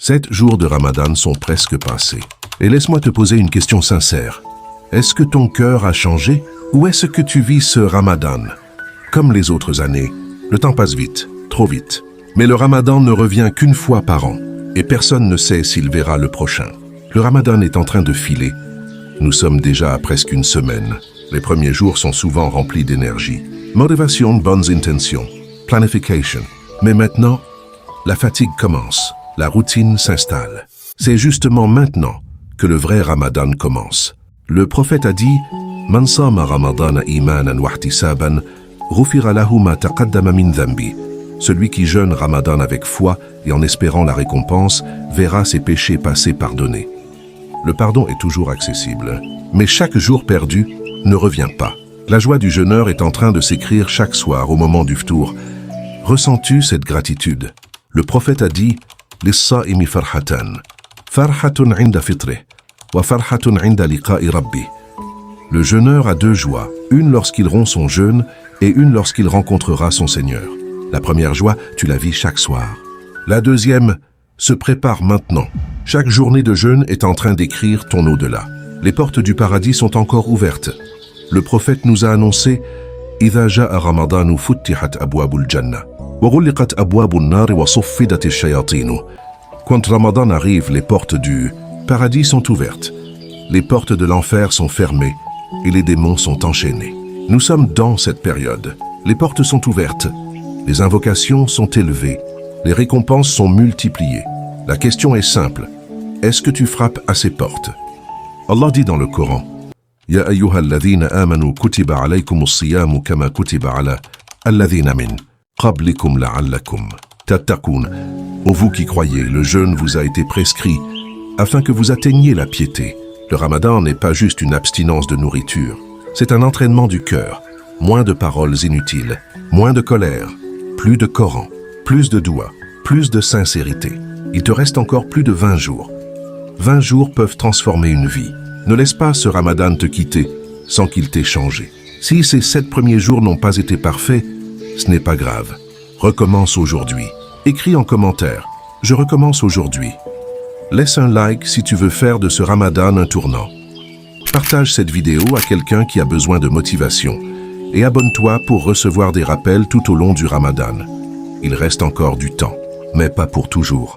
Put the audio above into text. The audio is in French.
7 jours de Ramadan sont presque passés. Et laisse-moi te poser une question sincère. Est-ce que ton cœur a changé ou est-ce que tu vis ce Ramadan? Comme les autres années, le temps passe vite, trop vite. Mais le Ramadan ne revient qu'une fois par an et personne ne sait s'il verra le prochain. Le Ramadan est en train de filer. Nous sommes déjà à presque une semaine. Les premiers jours sont souvent remplis d'énergie. Motivation, bonnes intentions, planification. Mais maintenant, la fatigue commence, la routine s'installe. C'est justement maintenant que le vrai Ramadan commence. Le prophète a dit « Man sama Ramadana imanan wa ihtisaban, ghufira lahu ma taqaddama min dhanbi » Celui qui jeûne Ramadan avec foi et en espérant la récompense verra ses péchés passés pardonnés. Le pardon est toujours accessible, mais chaque jour perdu ne revient pas. La joie du jeûneur est en train de s'écrire chaque soir au moment du ftour. Ressens-tu cette gratitude? Le prophète a dit « Lis-sa'imi farhatan, farhatun 'inda fitrih, wa farhatun 'inda liqa'i rabbi » Le jeûneur a 2 joies, une lorsqu'il rompt son jeûne et une lorsqu'il rencontrera son Seigneur. La première joie, tu la vis chaque soir. La deuxième se prépare maintenant. Chaque journée de jeûne est en train d'écrire ton au-delà. Les portes du paradis sont encore ouvertes. Le prophète nous a annoncé « Idha ja'a Ramadanu futtihat abwabul jannah, wa ghulliqat abwabun nar wa suffidat ash-shayatinu » Quand Ramadan arrive, les portes du paradis sont ouvertes. Les portes de l'enfer sont fermées et les démons sont enchaînés. Nous sommes dans cette période. Les portes sont ouvertes. Les invocations sont élevées. Les récompenses sont multipliées. La question est simple. Est-ce que tu frappes à ces portes? Allah dit dans le Coran « Ya ayyuhalladhina amanu kutiba alaykumus siyamu kama kutiba ala alladhina min qablikum la'allakum tattaqun » Ô vous qui croyez, le jeûne vous a été prescrit afin que vous atteigniez la piété. Le Ramadan n'est pas juste une abstinence de nourriture. C'est un entraînement du cœur. Moins de paroles inutiles, moins de colère, plus de Coran, plus de doua, plus de sincérité. Il te reste encore plus de 20 jours. 20 jours peuvent transformer une vie. Ne laisse pas ce Ramadan te quitter sans qu'il t'ait changé. Si ces 7 premiers jours n'ont pas été parfaits, ce n'est pas grave. Recommence aujourd'hui. Écris en commentaire « Je recommence aujourd'hui ». Laisse un like si tu veux faire de ce Ramadan un tournant. Partage cette vidéo à quelqu'un qui a besoin de motivation et abonne-toi pour recevoir des rappels tout au long du Ramadan. Il reste encore du temps, mais pas pour toujours.